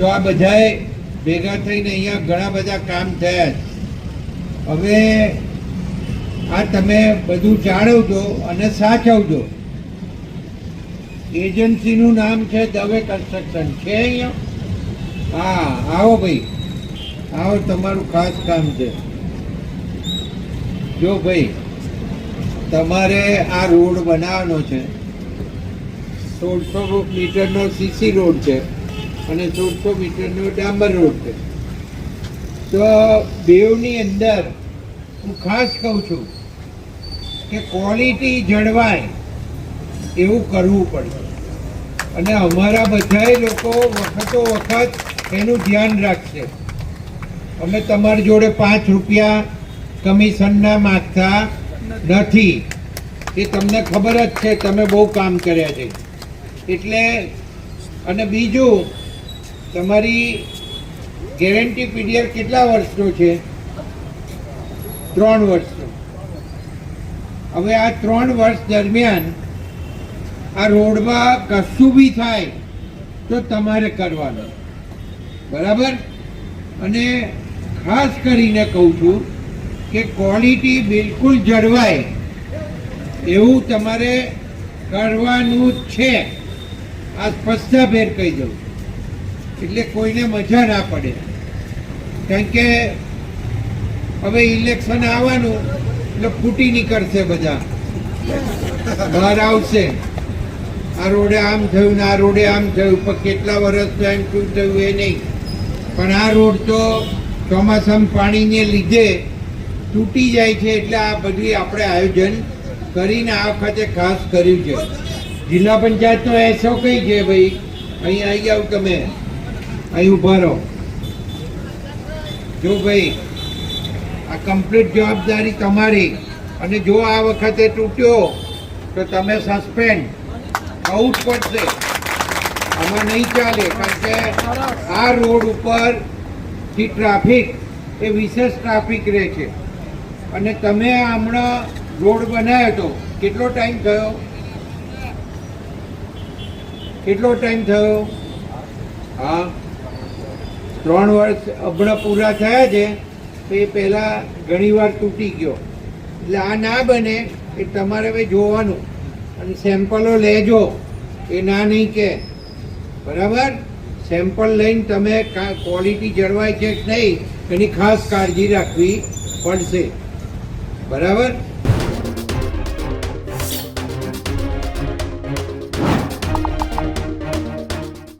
તો આ બધાએ ભેગા થઈને અહીંયા ઘણા બધા કામ થયા છે. હવે આ તમે બધું જાળવજો અને સાચવજો. એજન્સીનું નામ છે દવે કન્સ્ટ્રક્શન છે અહીંયા. હા, આવો ભાઈ, આવો, તમારું ખાસ કામ છે. જો ભાઈ, તમારે આ રોડ બનાવવાનો છે. 1600 મીટરનો સીસી રોડ છે અને 1600 મીટરનો ડાંબર રોડ છે. તો બેવની અંદર હું ખાસ કહું છું કે ક્વોલિટી જળવાય એવું કરવું પડે. અને અમારા બધાય લોકો વખતો વખત એનું ધ્યાન રાખશે. અમે તમારી જોડે 5 રૂપિયા કમિશનના માગતા નથી. એ તમને ખબર જ છે, તમે બહુ કામ કર્યા છે એટલે. અને બીજું, તમારી ગેરંટી પીરિયડ કેટલા વર્ષનો છે? 3 વર્ષનો. હવે આ 3 વર્ષ દરમિયાન આ રોડમાં કશું બી થાય તો તમારે કરવાનું, બરાબર? અને ખાસ કરીને કહું છું કે ક્વોલિટી બિલકુલ જળવાય એવું તમારે કરવાનું જ છે. આ સ્પષ્ટભેર કહી દઉં એટલે કોઈને મજા ના પડે. કારણ કે હવે ઇલેક્શન આવવાનું એટલે ફૂટી નીકળશે, બધા બહાર આવશે. આ રોડે આમ થયું ને આ રોડે આમ થયું, પણ કેટલા વર્ષ થયા શું થયું એ નહીં. પણ આ રોડ તો ચોમાસામાં પાણીને લીધે તૂટી જાય છે. એટલે આ બધું આપણે આયોજન કરીને આ વખતે ખાસ કર્યું છે. જિલ્લા પંચાયતનો એસો કઈ છે ભાઈ? અહીં આવી જાવ તમે, અહીં ઉભા રહો. જો ભાઈ, આ કમ્પ્લીટ જવાબદારી તમારી. અને જો આ વખતે તૂટ્યો તો તમે સસ્પેન્ડ થવું જ પડશે. આમાં નહીં ચાલે. કારણ કે આ રોડ ઉપર જે ટ્રાફિક એ વિશેષ ટ્રાફિક રહે છે. અને તમે હમણાં રોડ બનાવ્યો હતો, કેટલો ટાઈમ થયો? કેટલો ટાઈમ થયો? હા, 3 વર્ષ હમણાં પૂરા થયા છે. તો એ પહેલાં ઘણીવાર તૂટી ગયો. એટલે આ ના બને એ તમારે હવે જોવાનું. અને સેમ્પલો લેજો, એ ના નહીં કે, બરાબર? સેમ્પલ લઈને તમે ક્વોલિટી જળવાય છે કે નહીં એની ખાસ કાળજી રાખવી પડશે, બરાબર?